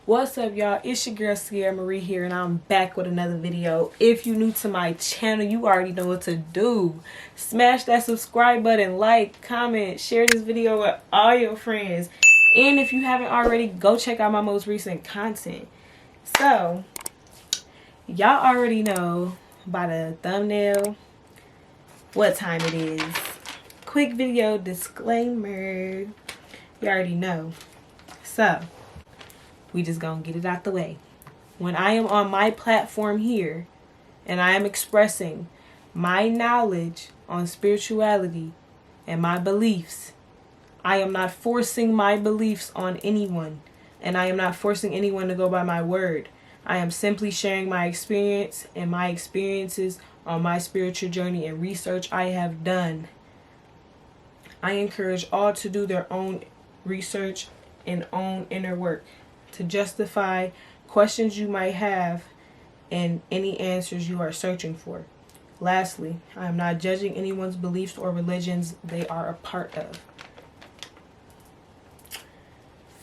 What's up, y'all? It's your girl SierraMarie here, and I'm back with another video. If you're new to my channel, you already know what to do. Smash that subscribe button, like, comment, share this video with all your friends. And if you haven't already, go check out my most recent content. So, y'all already know by the thumbnail what time it is. Quick video disclaimer. You already know. So, we just gonna get it out the way. When I am on my platform here and I am expressing my knowledge on spirituality and my beliefs, I am not forcing my beliefs on anyone, and I am not forcing anyone to go by my word. I am simply sharing my experience and my experiences on my spiritual journey and research I have done. I encourage all to do their own research and own inner work to justify questions you might have and any answers you are searching for. Lastly, I am not judging anyone's beliefs or religions they are a part of.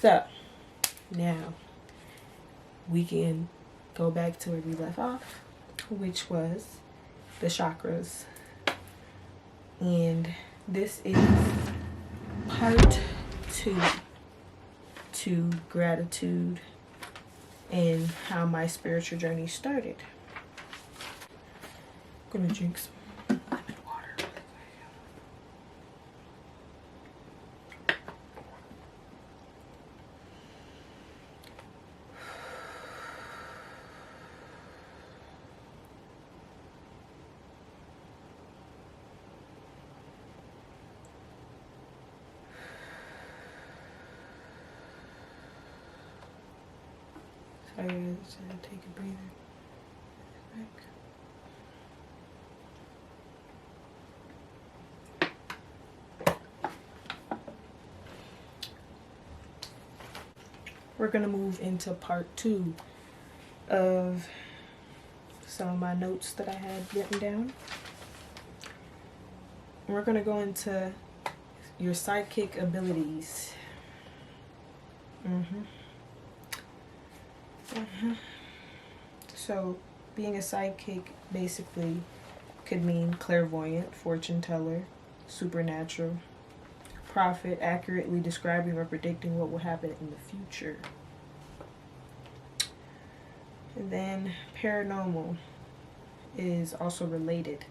So, now we can go back to where we left off, which was the chakras. And this is part 2 to gratitude and how my spiritual journey started. I'm gonna drink some lemon water. Sorry, just take a breather. We're going to move into part 2 of some of my notes that I had written down. We're going to go into your psychic abilities. So, being a psychic basically could mean clairvoyant, fortune teller, supernatural, prophet, accurately describing or predicting what will happen in the future. And then paranormal is also related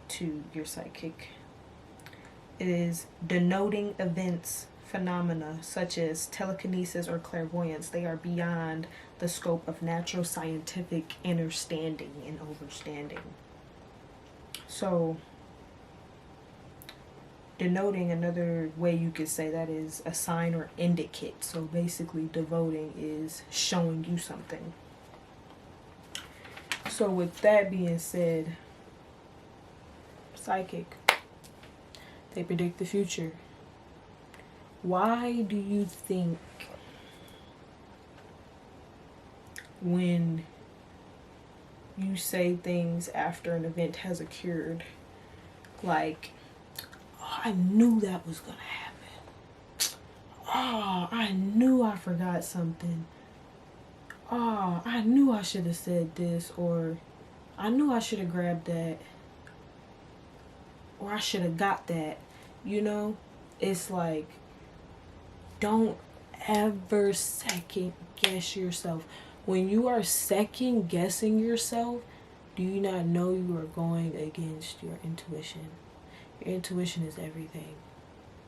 to your psychic. It is denoting events, phenomena such as telekinesis or clairvoyance. They are beyond the scope of natural scientific understanding and overstanding. So, denoting, another way you could say that, is a sign or indicate. So basically, devoting is showing you something. So with that being said, psychic, they predict the future. Why do you think when you say things after an event has occurred, like, oh, I knew that was gonna happen. Oh, I knew I forgot something. Oh, I knew I should have said this, or I knew I should have grabbed that, or I should have got that. You know, it's like, don't ever second guess yourself. When you are second guessing yourself, do you not know you are going against your intuition? Your intuition is everything.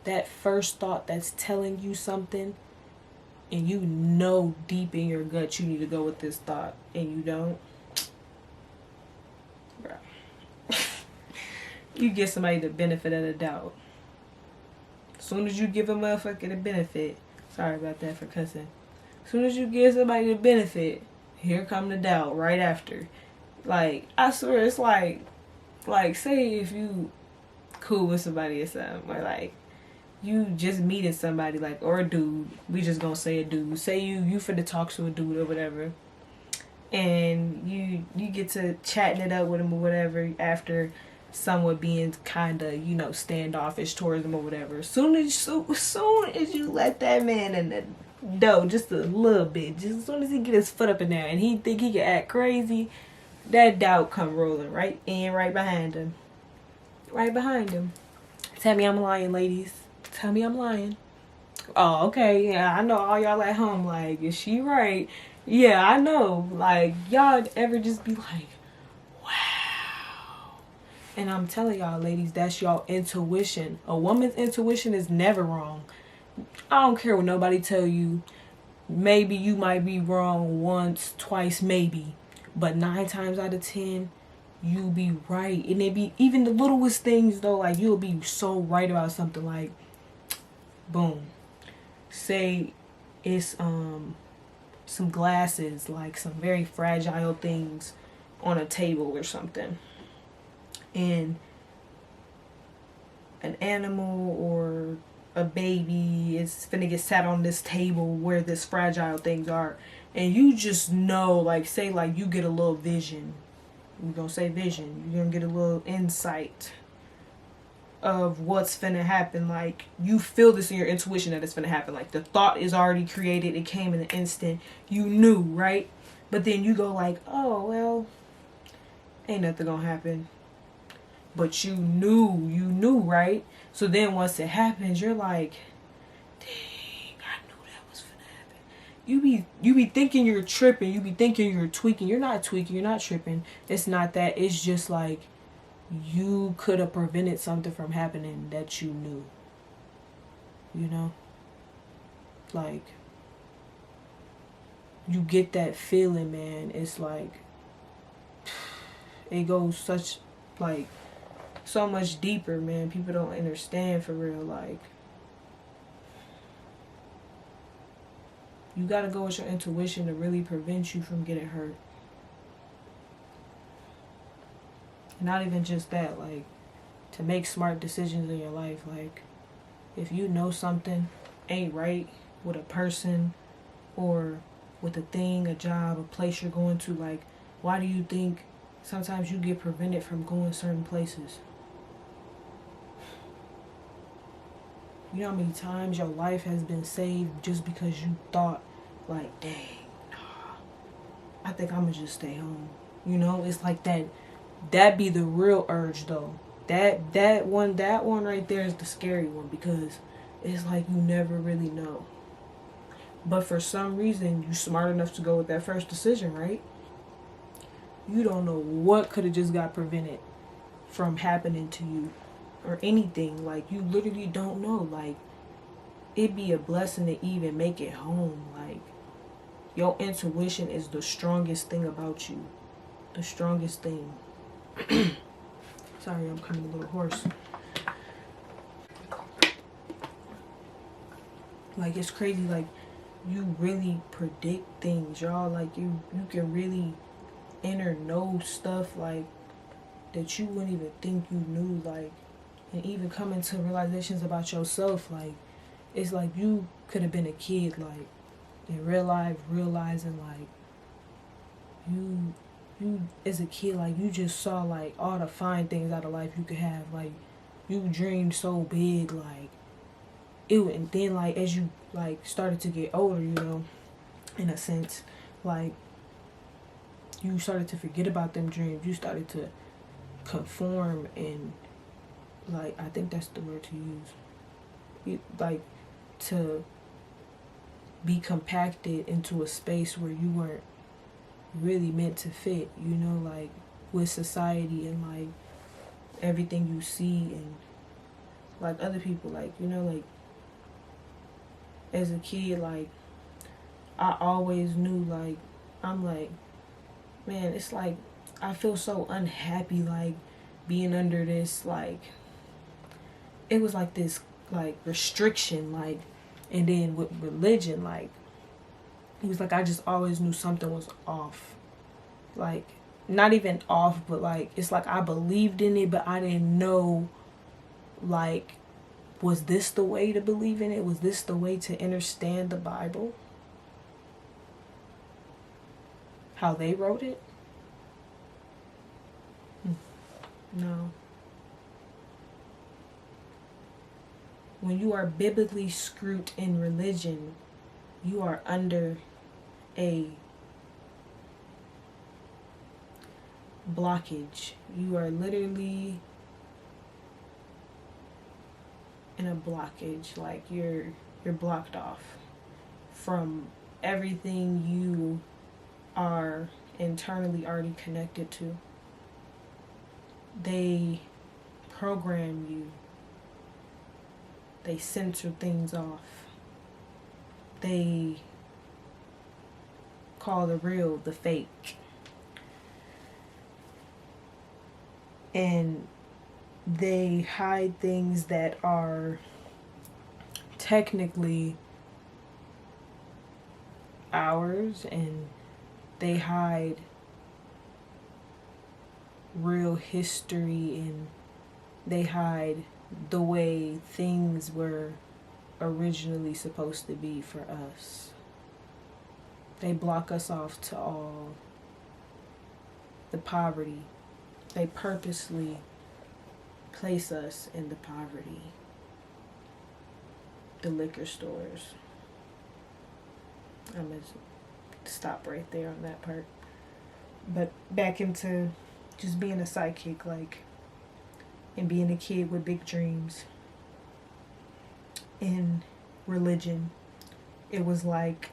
That first thought that's telling you something, and you know deep in your gut you need to go with this thought, and you don't, bro. You give somebody the benefit of the doubt. As soon as you give a motherfucker the benefit, sorry about that for cussing. As soon as you give somebody the benefit, here come the doubt right after. Like, I swear, it's like say if you cool with somebody or something, or like you just meeting somebody, like, or a dude, we just gonna say a dude. Say you finna talk to a dude or whatever, and you get to chatting it up with him or whatever after somewhat being kind of, standoffish towards him or whatever. As soon as you let that man in the No, just a little bit. Just as soon as he get his foot up in there and he think he can act crazy, that doubt come rolling right in, right behind him. Right behind him. Tell me I'm lying, ladies. Tell me I'm lying. Oh, okay. Yeah, I know all y'all at home like, is she right? Yeah, I know. Like, y'all ever just be like, wow. And I'm telling y'all, ladies, that's y'all intuition. A woman's intuition is never wrong. I don't care what nobody tell you. Maybe you might be wrong once, twice, maybe. But 9 times out of 10, you be right. And it be even the littlest things though, like you'll be so right about something, like boom. Say it's some glasses, like some very fragile things on a table or something. And an animal or a baby is finna get sat on this table where this fragile things are, and you just know, like say like you get a little vision. We're gonna say vision. You're gonna get a little insight of what's finna happen. Like you feel this in your intuition that it's finna happen. Like the thought is already created. It came in an instant. You knew, right? But then you go like, oh well, ain't nothing gonna happen. But you knew, right? So then once it happens, you're like, dang, I knew that was finna happen. You be thinking you're tripping. You be thinking you're tweaking. You're not tweaking. You're not tripping. It's not that. It's just like you could have prevented something from happening that you knew. You know? Like, you get that feeling, man. It's like, it goes such, like, so much deeper, man. People don't understand for real. Like, you gotta go with your intuition to really prevent you from getting hurt. Not even just that, like, to make smart decisions in your life. Like, if you know something ain't right with a person or with a thing, a job, a place you're going to, like, why do you think sometimes you get prevented from going certain places? You know how many times your life has been saved just because you thought, like, dang, nah, I think I'm gonna just stay home. You know, it's like that be the real urge though. That one right there is the scary one, because it's like you never really know. But for some reason, you smart enough to go with that first decision, right? You don't know what could have just got prevented from happening to you or anything. Like, you literally don't know. Like, it'd be a blessing to even make it home. Like, your intuition is the strongest thing about you. The strongest thing. Sorry, I'm coming a little hoarse. Like, it's crazy. Like, you really predict things, y'all. Like, you can really know stuff, like, that you wouldn't even think you knew. Like, and even coming to realizations about yourself. Like, it's like you could have been a kid, like, in real life, realizing, like, you as a kid, like, you just saw, like, all the fine things out of life you could have. Like, you dreamed so big, like, and then, like, as you, like, started to get older, you know, in a sense, like, you started to forget about them dreams. You started to conform and, like, I think that's the word to use. Like, to be compacted into a space where you weren't really meant to fit, you know, like, with society and, like, everything you see and, like, other people, like, you know, like, as a kid, like, I always knew, like, I'm like, man, it's like, I feel so unhappy, like, being under this, like, it was like this, like, restriction, like, and then with religion, like, it was like I just always knew something was off. Like, not even off, but, like, it's like I believed in it, but I didn't know, like, was this the way to believe in it? Was this the way to understand the Bible? How they wrote it? No. When you are biblically screwed in religion, You are under a blockage. You are literally in a blockage. Like you're blocked off from everything you are internally already connected to. They program you. They censor things off. They call the real the fake. And they hide things that are technically ours, and they hide real history, and they hide the way things were originally supposed to be for us. They block us off to all the poverty. They purposely place us in the poverty. The liquor stores. I'm going to stop right there on that part. But back into just being a sidekick, like, and being a kid with big dreams. In religion, it was like,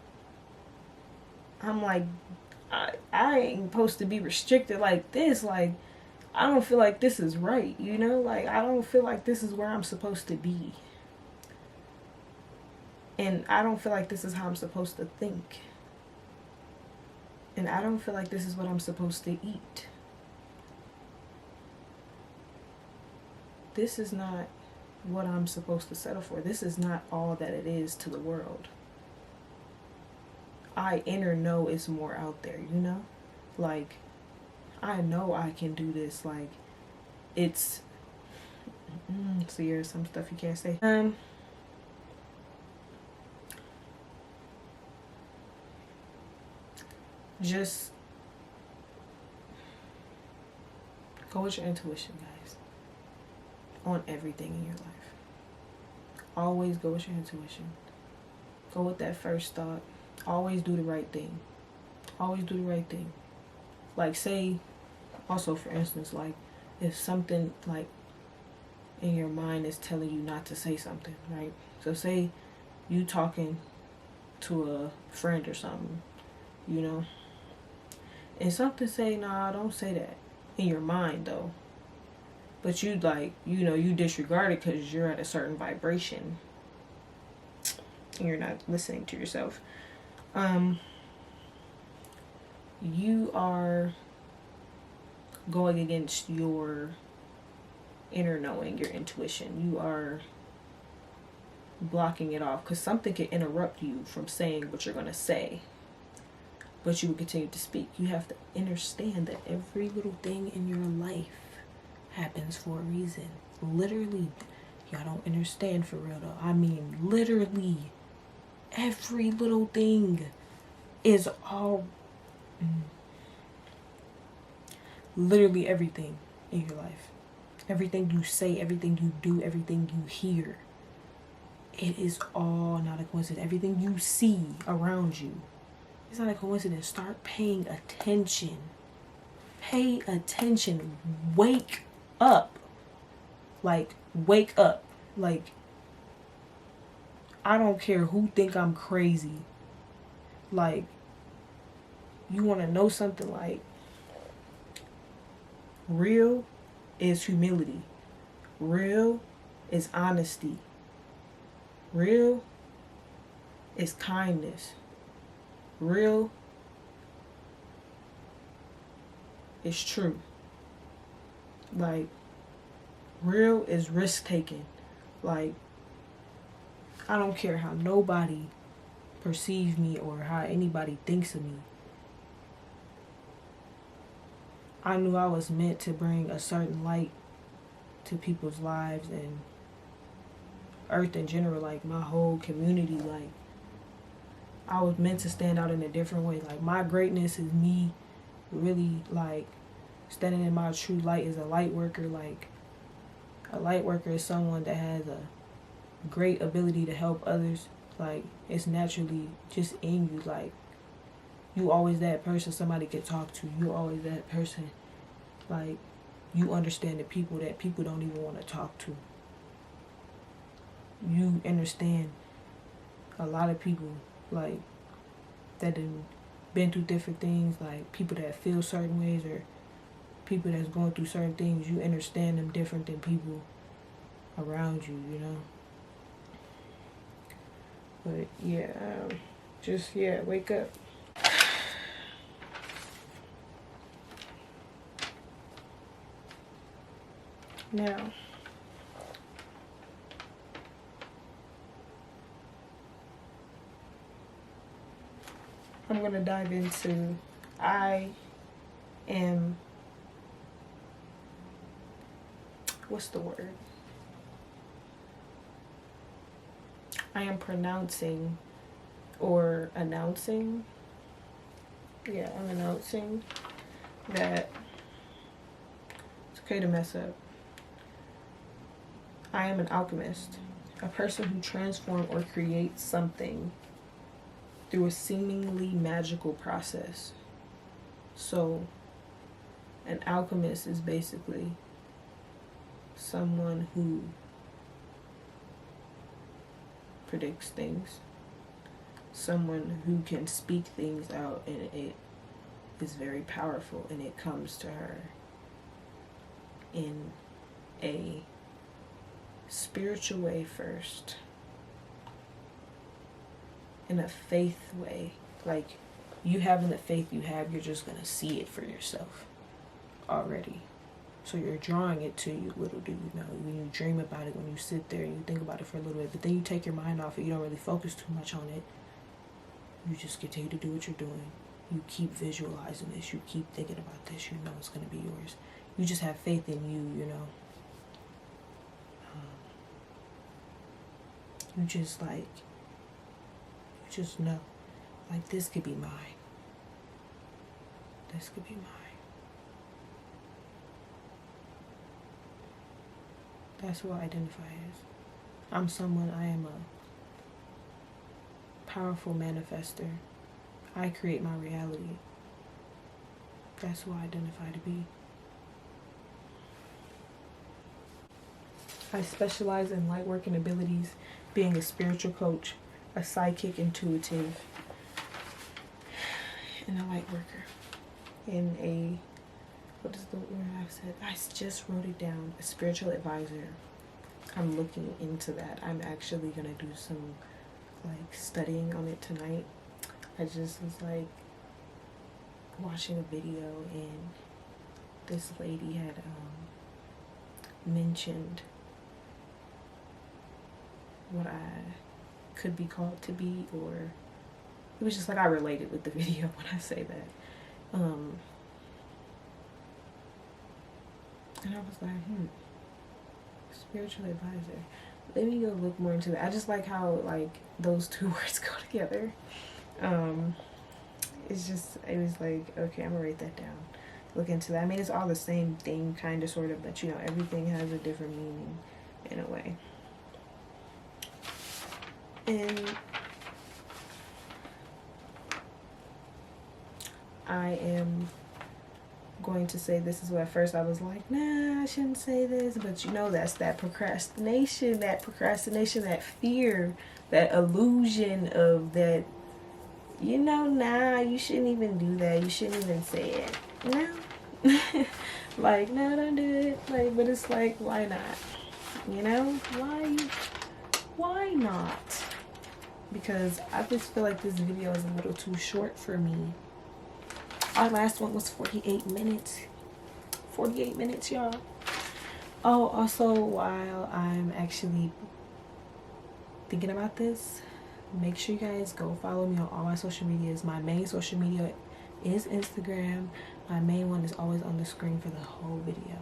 I'm like, I ain't supposed to be restricted like this. Like, I don't feel like this is right, you know? Like, I don't feel like this is where I'm supposed to be. And I don't feel like this is how I'm supposed to think. And I don't feel like this is what I'm supposed to eat. This is not what I'm supposed to settle for. This is not all that it is to the world. I know it's more out there, you know? Like, I know I can do this. Like, it's so here's some stuff you can't say. Just go with your intuition, guys, on everything in your life. Always go with your intuition. Go with that first thought. Always do the right thing. Always do the right thing. Like, say, also for instance, like, if something like in your mind is telling you not to say something, right? So say you talking to a friend or something, you know, and something say, nah, don't say that, in your mind though. But you, like, you know, you disregard it because you're at a certain vibration and you're not listening to yourself. You are going against your inner knowing, your intuition. You are blocking it off because something can interrupt you from saying what you're going to say, but you will continue to speak. You have to understand that every little thing in your life happens for a reason. Literally, y'all don't understand for real though. I mean, literally, every little thing is all, literally everything in your life. Everything you say, everything you do, everything you hear, it is all not a coincidence. Everything you see around you, it's not a coincidence. Start paying attention. Pay attention. Wake up. Like, wake up. Like, I don't care who think I'm crazy. Like, you want to know something? Like, real is humility. Real is honesty. Real is kindness. Real is true. Like, real is risk taking. Like, I don't care how nobody perceives me or how anybody thinks of me. I knew I was meant to bring a certain light to people's lives and earth in general, like my whole community. Like, I was meant to stand out in a different way. Like, my greatness is me really, like, standing in my true light as a light worker. Like, a light worker is someone that has a great ability to help others. Like, it's naturally just in you. Like, you always that person somebody can talk to. You always that person. Like, you understand the people that people don't even want to talk to. You understand a lot of people, like, that have been through different things, like people that feel certain ways or people that's going through certain things. You understand them different than people around you, you know? But yeah, just, yeah, wake up. Now, I'm going to dive into, what's the word? I am pronouncing or announcing. Yeah, I'm announcing that it's okay to mess up. I am an alchemist, a person who transforms or creates something through a seemingly magical process. So, an alchemist is basically someone who predicts things, someone who can speak things out, and it is very powerful, and it comes to her in a spiritual way first, in a faith way. Like, you having the faith you have, you're just gonna see it for yourself already. So you're drawing it to you, little do you know. When you dream about it, when you sit there and you think about it for a little bit, but then you take your mind off it, you don't really focus too much on it. You just continue to do what you're doing. You keep visualizing this, you keep thinking about this, you know it's gonna be yours. You just have faith in you, you know. You just know, like, this could be mine. This could be mine. That's who I identify as. I am a powerful manifester. I create my reality. That's who I identify to be. I specialize in light working abilities, being a spiritual coach, a psychic intuitive, and a light worker. And a, what is the word I said? I just wrote it down. A spiritual advisor. I'm looking into that. I'm actually gonna do some like studying on it tonight. I just was like watching a video, and this lady had mentioned what I could be called to be, or it was just like I related with the video when I say that. And I was like, spiritual advisor. Let me go look more into that. I just like how like those two words go together. It's just, it was like, okay, I'm gonna write that down. Look into that. I mean, it's all the same thing, kind of, sort of, but you know, everything has a different meaning in a way. And I am going to say, this is what at first I was like, nah, I shouldn't say this, but you know, that's that procrastination, that fear, that illusion of that, you know, nah, you shouldn't even do that, you shouldn't even say it. No. Like, no, don't do it. Like, but it's like, why not? You know, why not? Because I just feel like this video is a little too short for me. Our last one was 48 minutes. 48 minutes, y'all. Oh, also, while I'm actually thinking about this, make sure you guys go follow me on all my social medias. My main social media is Instagram. My main one is always on the screen for the whole video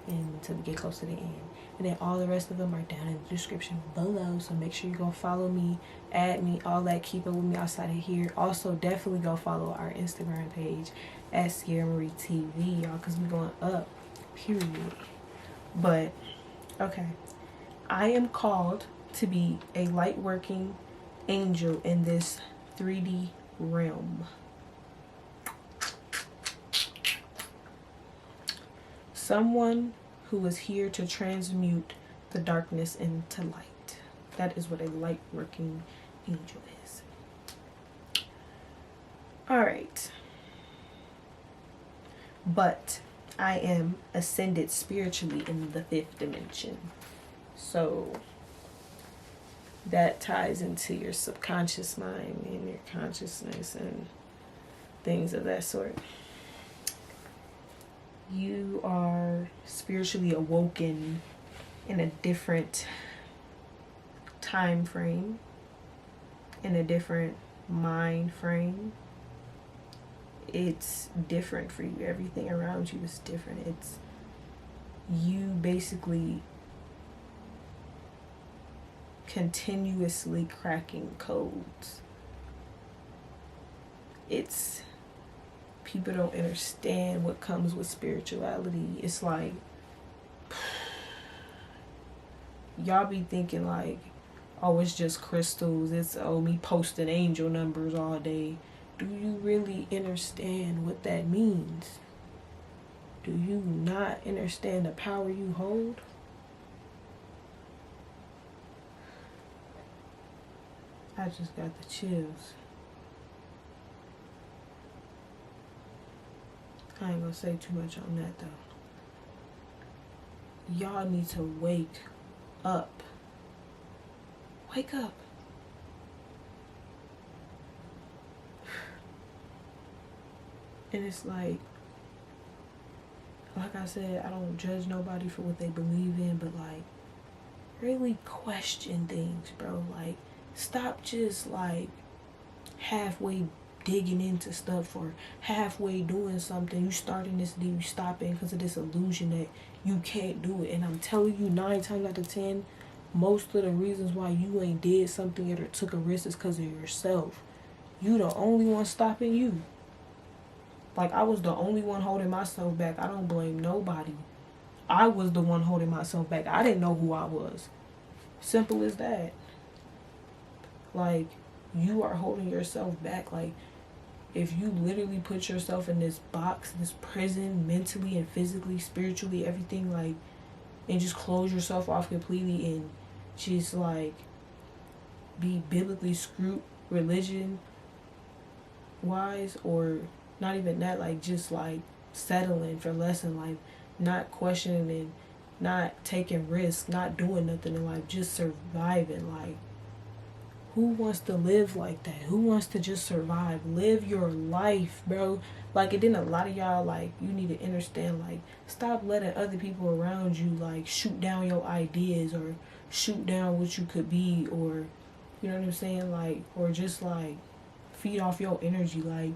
and until we get close to the end. And then all the rest of them are down in the description below. So make sure you go follow me, add me, all that. Keep it with me outside of here. Also, definitely go follow our Instagram page at SierraMarie.TV, y'all, because we're going up, period. But, okay. I am called to be a light working angel in this 3D realm. Someone who is here to transmute the darkness into light. That is what a light working angel is. Alright. But I am ascended spiritually in the 5th dimension. So that ties into your subconscious mind and your consciousness and things of that sort. You are spiritually awoken in a different time frame, in a different mind frame. It's different for you. Everything around you is different. It's you basically continuously cracking codes. It's people don't understand what comes with spirituality. It's like y'all be thinking like, oh, it's just crystals, it's me posting angel numbers all day. Do you really understand what that means? Do you not understand the power you hold? I just got the chills. I ain't gonna say too much on that though. Y'all need to wake up. Wake up. And it's like I said, I don't judge nobody for what they believe in, but like, really question things, bro. Like, stop just like halfway digging into stuff or halfway doing something. You starting this, then you stopping because of this illusion that you can't do it. And I'm telling you, 9 times out of 10, most of the reasons why you ain't did something or took a risk is because of yourself. You the only one stopping you. Like, I was the only one holding myself back. I don't blame nobody. I was the one holding myself back. I didn't know who I was. Simple as that. Like, you are holding yourself back. Like, if you literally put yourself in this box, this prison, mentally and physically, spiritually, everything, like, and just close yourself off completely and just, like, be biblically screwed religion-wise, or not even that, like, just, like, settling for less in life, not questioning and not taking risks, not doing nothing in life, just surviving, like, who wants to live like that? Who wants to just survive? Live your life, bro. Like, and then a lot of y'all, like, you need to understand, like, stop letting other people around you, like, shoot down your ideas or shoot down what you could be, or, you know what I'm saying? Like, or just, like, feed off your energy. Like,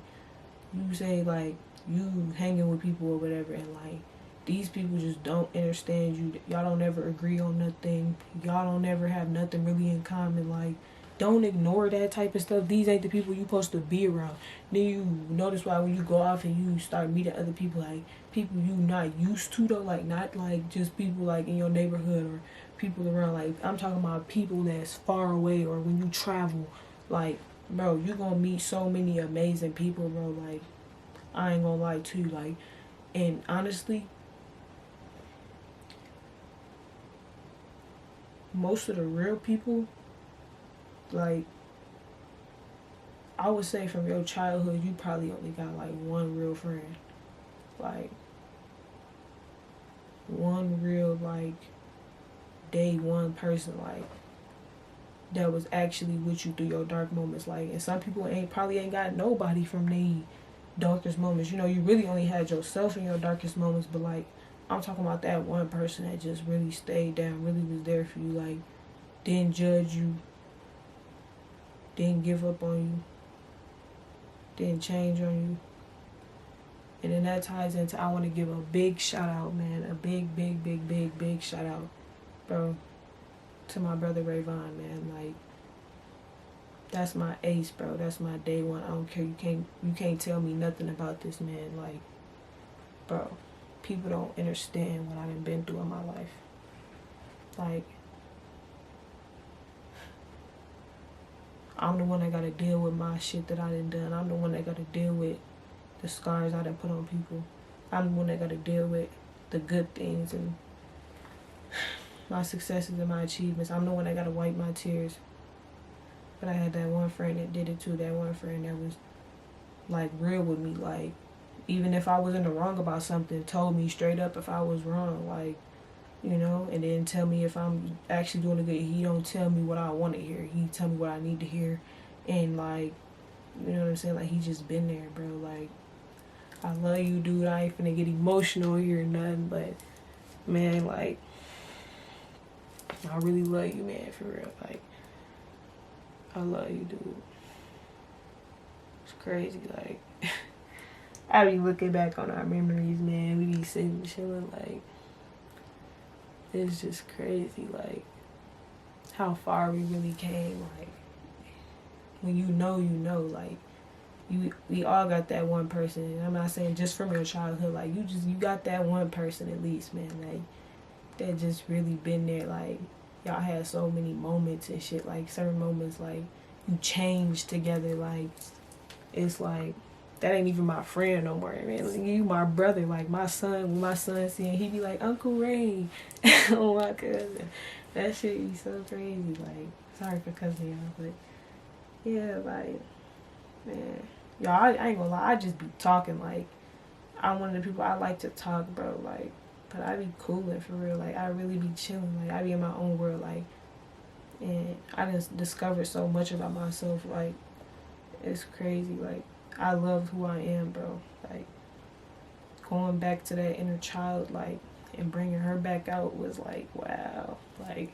you say, like, you hanging with people or whatever, and, like, these people just don't understand you. Y'all don't ever agree on nothing. Y'all don't ever have nothing really in common. Like, don't ignore that type of stuff. These ain't the people you supposed to be around. Then you notice why when you go off and you start meeting other people, like people you not used to though, like not like just people like in your neighborhood or people around. Like, I'm talking about people that's far away, or when you travel, like, bro, you gonna meet so many amazing people, bro. Like, I ain't gonna lie to you, like, and honestly, most of the real people, like, I would say from your childhood, you probably only got, like, one real friend. Like, one real, like, day one person, like, that was actually with you through your dark moments. Like, and some people probably ain't got nobody from their darkest moments. You know, you really only had yourself in your darkest moments, but, like, I'm talking about that one person that just really stayed down, really was there for you, like, didn't judge you, didn't give up on you, didn't change on you. And then that ties into, I want to give a big shout out, man, a big shout out, bro, to my brother Rayvon, man. Like, that's my ace, bro. That's my day one. I don't care. You can't tell me nothing about this man. Like, bro, people don't understand what I've been through in my life. Like, I'm the one that gotta deal with my shit that I done done. I'm the one that gotta deal with the scars I done put on people. I'm the one that gotta deal with the good things and my successes and my achievements. I'm the one that gotta wipe my tears. But I had that one friend that did it too. That one friend that was like real with me. Like, even if I was in the wrong about something, told me straight up if I was wrong. Like, you know, and then tell me if I'm actually doing it good. He don't tell me what I want to hear. He tell me what I need to hear. And like, you know what I'm saying? Like, he just been there, bro. Like, I love you, dude. I ain't finna get emotional here or nothing, but man, like, I really love you, man, for real. Like, I love you, dude. It's crazy, like, I be looking back on our memories, man. We be sitting chilling, like, it's just crazy, like, how far we really came. Like, when you know, like, we all got that one person. And I'm not saying just from your childhood, like, you got that one person at least, man, like, that just really been there. Like, y'all had so many moments and shit, like, certain moments, like, you changed together. Like, it's like, that ain't even my friend no more, man. Like, you my brother. Like, my son, when my son see him, he be like, Uncle Ray. Oh, my cousin. That shit be so crazy. Like, sorry for cussing y'all, but yeah, like, man, y'all, I ain't gonna lie, I just be talking. Like, I'm one of the people, I like to talk, bro. Like, but I be coolin' for real. Like, I really be chilling. Like, I be in my own world. Like, and I just discovered so much about myself. Like, it's crazy. Like, I love who I am, bro. Like, going back to that inner child, like, and bringing her back out was like, wow. Like,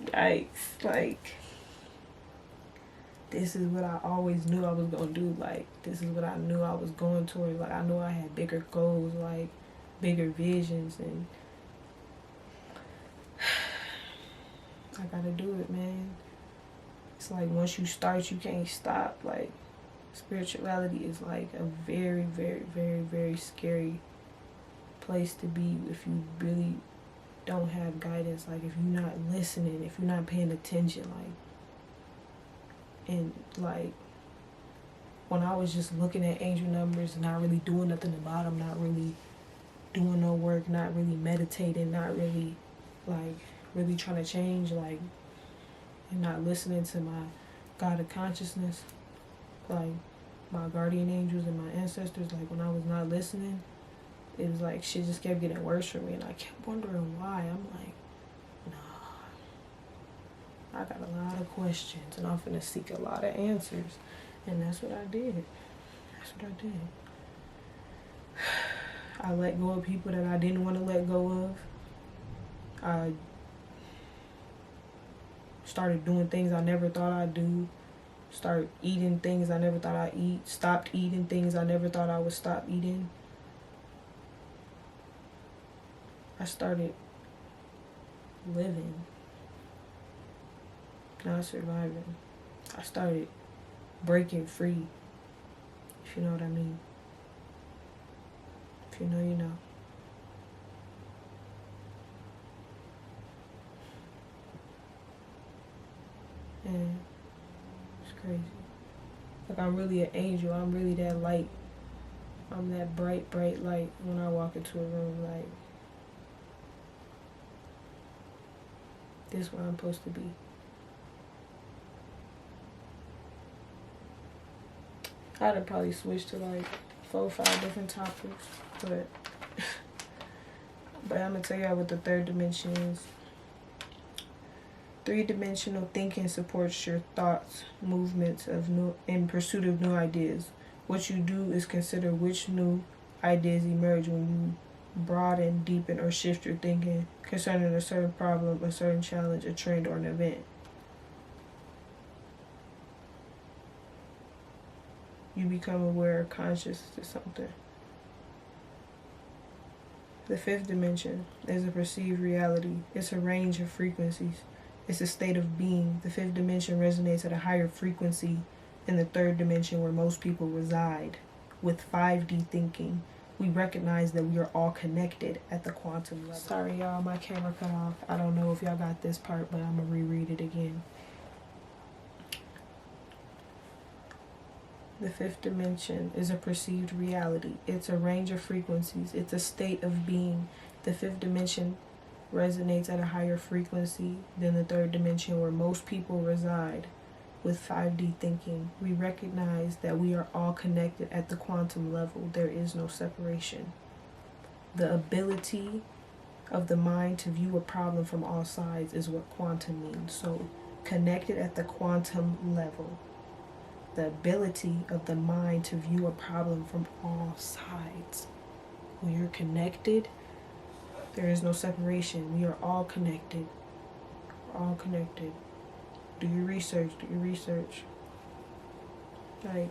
yikes. Like, this is what I always knew I was gonna do. Like, this is what I knew I was going toward. Like, I knew I had bigger goals, like, bigger visions, and I gotta do it, man. It's like, once you start, you can't stop. Like, spirituality is like a very, very, very, very scary place to be if you really don't have guidance. Like, if you're not listening, if you're not paying attention, like, and like, when I was just looking at angel numbers and not really doing nothing about them, not really doing no work, not really meditating, not really, like, really trying to change, like, and not listening to my God of consciousness, like, my guardian angels and my ancestors, like, when I was not listening, it was like shit just kept getting worse for me, and I kept wondering why. I'm like, nah, I got a lot of questions, and I'm finna seek a lot of answers, and that's what I did. That's what I did. I let go of people that I didn't want to let go of. I started doing things I never thought I'd do. Started eating things I never thought I'd eat. Stopped eating things I never thought I would stop eating. I started living, not surviving. I started breaking free, if you know what I mean. If you know, you know. And it's crazy. Like, I'm really an angel. I'm really that light. I'm that bright, bright light when I walk into a room. Like, this is where I'm supposed to be. I'd have probably switched to like 4 or 5 different topics, but I'm gonna tell y'all what the third dimension is. 3-dimensional thinking supports your thoughts, movements in pursuit of new ideas. What you do is consider which new ideas emerge when you broaden, deepen, or shift your thinking concerning a certain problem, a certain challenge, a trend, or an event. You become aware or conscious to something. The 5th dimension is a perceived reality. It's a range of frequencies. It's a state of being. The 5th dimension resonates at a higher frequency in the 3rd dimension where most people reside. With 5D thinking, we recognize that we are all connected at the quantum level. Sorry, y'all, my camera cut off. I don't know if y'all got this part, but I'm going to reread it again. The fifth dimension is a perceived reality. It's a range of frequencies. It's a state of being. The fifth dimension resonates at a higher frequency than the third dimension, where most people reside. With 5D thinking, we recognize that we are all connected at the quantum level. There is no separation. The ability of the mind to view a problem from all sides is what quantum means. So, connected at the quantum level. The ability of the mind to view a problem from all sides. When you're connected, there is no separation. We are all connected. We're all connected. Do your research. Do your research. Like,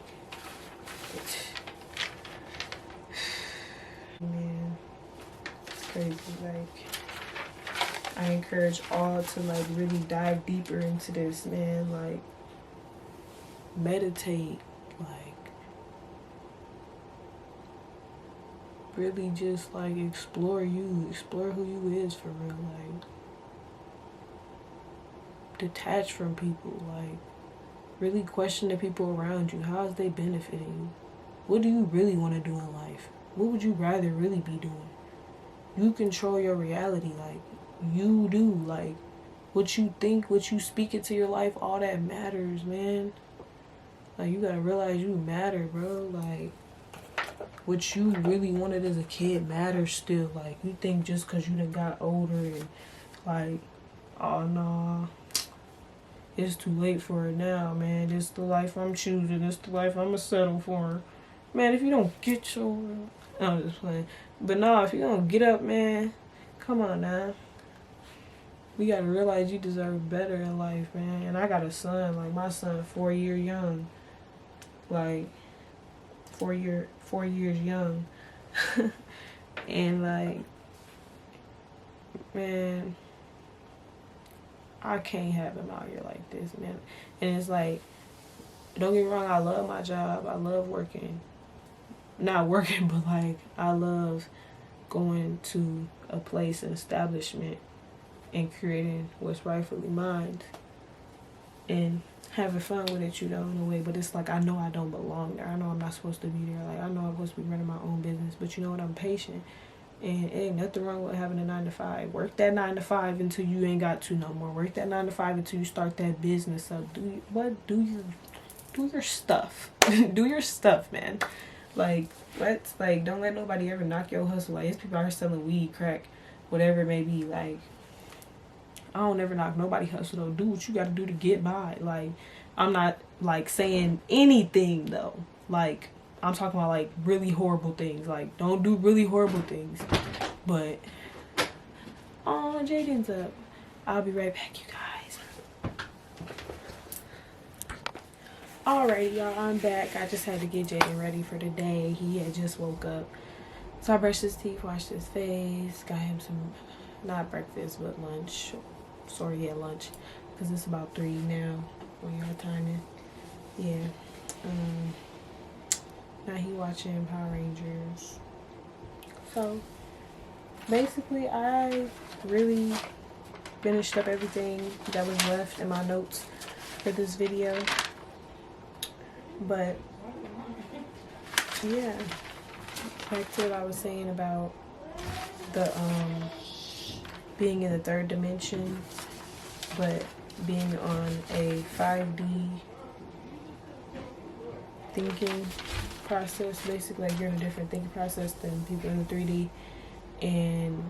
man, it's crazy. Like, I encourage all to like really dive deeper into this, man. Like, meditate. Like, really just like explore you. Explore who you is for real. Like, detach from people. Like, really question the people around you. How is they benefiting you? What do you really want to do in life? What would you rather really be doing? You control your reality. Like, you do. Like, what you think, what you speak into your life, all that matters, man. Like, you gotta realize you matter, bro. Like, what you really wanted as a kid matters still. Like, you think just because you done got older and like, oh no, it's too late for it now, man. This is the life I'm choosing. This is the life I'm gonna settle for. Man, if you don't get your... I'm just playing. But no, if you don't get up, man, come on now. We gotta realize you deserve better in life, man. And I got a son, like my son, 4 years young. Like, 4 years young. And like, man, I can't have him out here like this, man. And it's like, don't get me wrong, I love my job. I love working. Not working, but like, I love going to a place, an establishment, and creating what's rightfully mine. And having fun with it, you know, in a way. But it's like, I know I don't belong there. I know I'm not supposed to be there. Like, I know I'm supposed to be running my own business. But you know what? I'm patient. And it ain't nothing wrong with having a 9 to 5. Work that 9 to 5 until you ain't got to no more. Work that 9 to 5 until you start that business up. Do your stuff. Do your stuff, man. Like, don't let nobody ever knock your hustle. Like, there's people out here selling weed, crack, whatever it may be. Like, I don't ever knock nobody hustle though. Do what you gotta do to get by. Like, I'm not like saying anything though. Like, I'm talking about like really horrible things. Like, don't do really horrible things. But, oh, Jaden's up. I'll be right back, you guys. Alrighty, y'all, I'm back. I just had to get Jaden ready for the day. He had just woke up. So I brushed his teeth, washed his face, got him some, not breakfast, but lunch. Sorry, yeah, lunch. Because it's about 3 now when y'all timing. Yeah. Now he watching Power Rangers. So, basically, I really finished up everything that was left in my notes for this video. But yeah, back to what I was saying about the being in the third dimension, but being on a 5D thinking process. Basically, like, you're in a different thinking process than people in the 3D. And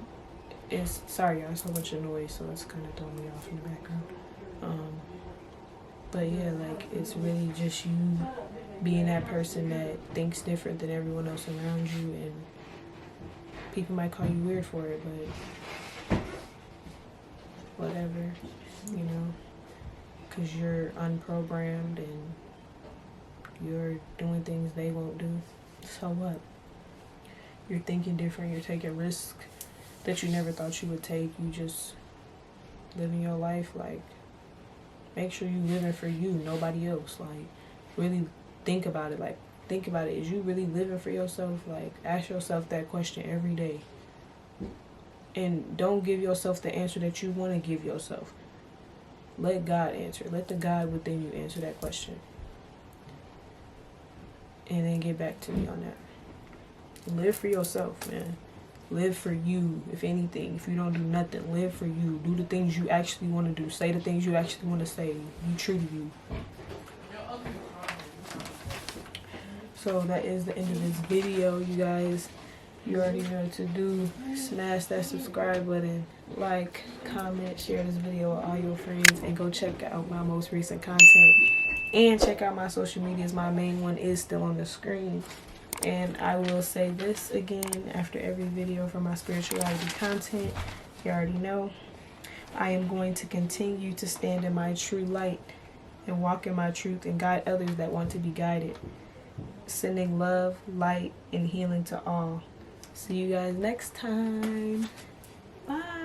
it's, sorry y'all, it's a bunch of noise, so it's kind of throwing me off in the background. But yeah, like, it's really just you being that person that thinks different than everyone else around you, and people might call you weird for it, but whatever, you know, because you're unprogrammed and you're doing things they won't do. So what? You're thinking different, you're taking risks that you never thought you would take. You just living your life. Like, make sure you living for you, nobody else. Like, really think about it. Like, think about it. Is you really living for yourself? Like, ask yourself that question every day. And don't give yourself the answer that you want to give yourself. Let God answer. Let the God within you answer that question. and then get back to me on that. Live for yourself, man. Live for you, if anything. If you don't do nothing, live for you. Do the things you actually want to do. Say the things you actually want to say. Be true to you. So that is the end of this video, you guys. You already know what to do. Smash that subscribe button. Like, comment, share this video with all your friends. And go check out my most recent content. And check out my social medias. My main one is still on the screen. And I will say this again after every video for my spirituality content. You already know. I am going to continue to stand in my true light and walk in my truth and guide others that want to be guided. Sending love, light, and healing to all. See you guys next time. Bye.